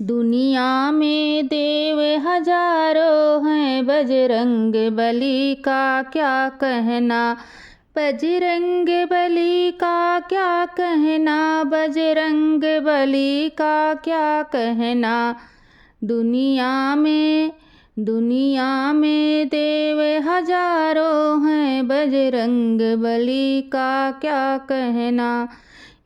दुनिया में देव हजारों हैं, बजरंग बली का क्या कहना। बजरंग बली का क्या कहना, बजरंग बली का क्या कहना। दुनिया में देव हजारों हैं, बजरंग बली का क्या कहना।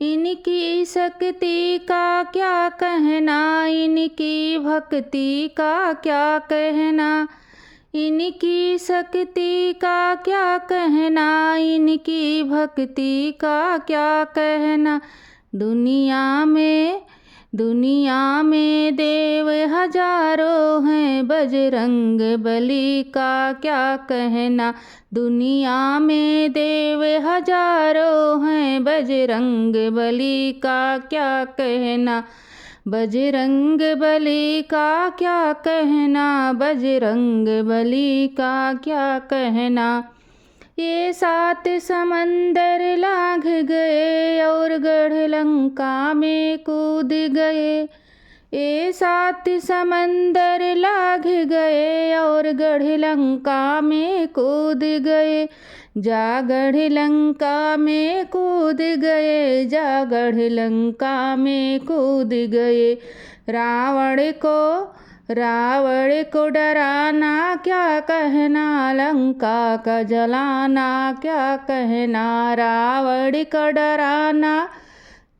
इनकी शक्ति का क्या कहना, इनकी भक्ति का क्या कहना। इनकी शक्ति का क्या कहना, इनकी भक्ति का क्या कहना। दुनिया में देव हजारों हैं, बजरंग बली का क्या कहना। दुनिया में देव हजारों हैं, बजरंग बली का क्या कहना। बजरंग बली का क्या कहना, बजरंग बली का क्या कहना। ये 7 समंदर लांघ गए और गढ़ लंका में कूद गए। ये 7 समंदर लांघ गए और गढ़ लंका में कूद गए। जा गढ़ लंका में कूद गए, जा गढ़ लंका में कूद गए। रावण को डराना क्या कहना, लंका का जलाना क्या कहना। रावण का डराना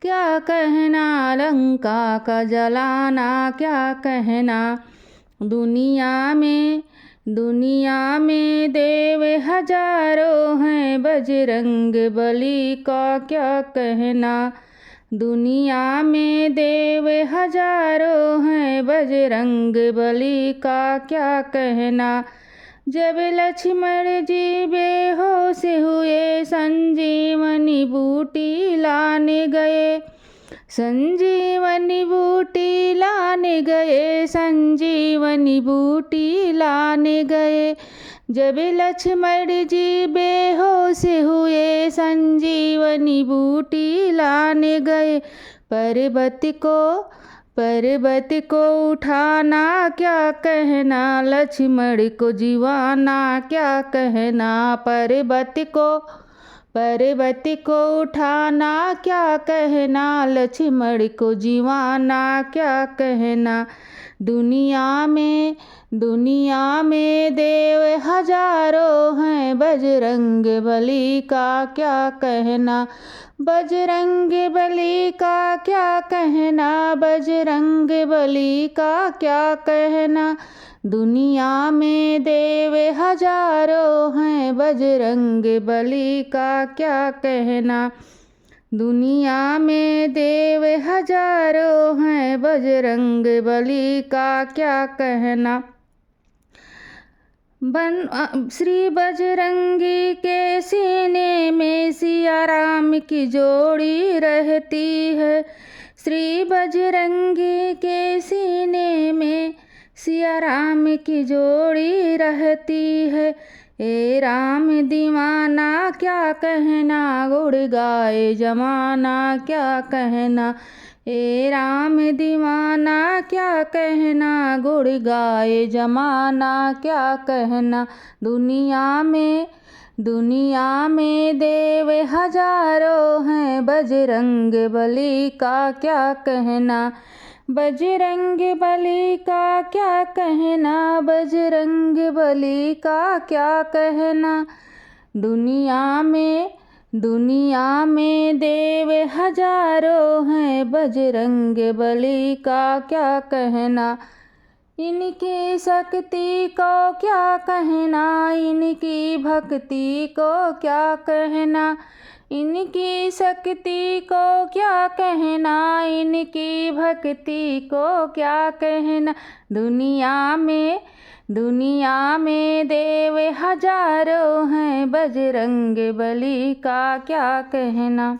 क्या कहना, लंका का जलाना क्या कहना। दुनिया में देव हजारों हैं, बजरंग बली का क्या कहना। दुनिया में देव हजारों हैं, बजरंग बली का क्या कहना। जब लक्ष्मण जी बेहोश हुए, संजीवनी बूटी लाने गए। संजीवनी बूटी लाने गए, संजीवनी बूटी लाने गए। जब लक्ष्मण जी बेहोश हुए, संजीवनी बूटी लाने गए। पर्वत को उठाना क्या कहना, लक्ष्मण को जीवाना क्या कहना। पर्वत को उठाना क्या कहना, लक्ष्मण को जीवाना क्या कहना। दुनिया में देव हजारों हैं, बजरंग बली का क्या कहना। बजरंग बली का क्या कहना, बजरंग बली का क्या कहना। दुनिया में देव हजारों हैं, बजरंग बली का क्या कहना। दुनिया में देव हजारों हैं, बजरंग बली का क्या कहना। श्री बजरंगी के सीने में सिया राम की जोड़ी रहती है। श्री बजरंगी के सीने में सिया राम की जोड़ी रहती है। ए राम दीवाना क्या कहना, गुड़ गाए जमाना क्या कहना। ए राम दीवाना क्या कहना, गुड़ गाए जमाना क्या कहना। दुनिया में देव हजारों हैं, बजरंग बली का क्या कहना। बजरंग बली का क्या कहना, बजरंग बली का क्या कहना। दुनिया में देव हजारों हैं, बजरंग बली का क्या कहना। इनकी शक्ति को क्या कहना, इनकी भक्ति को क्या कहना। इनकी शक्ति को क्या कहना, इनकी भक्ति को क्या कहना। दुनिया में देव हजारों हैं, बजरंग बली का क्या कहना।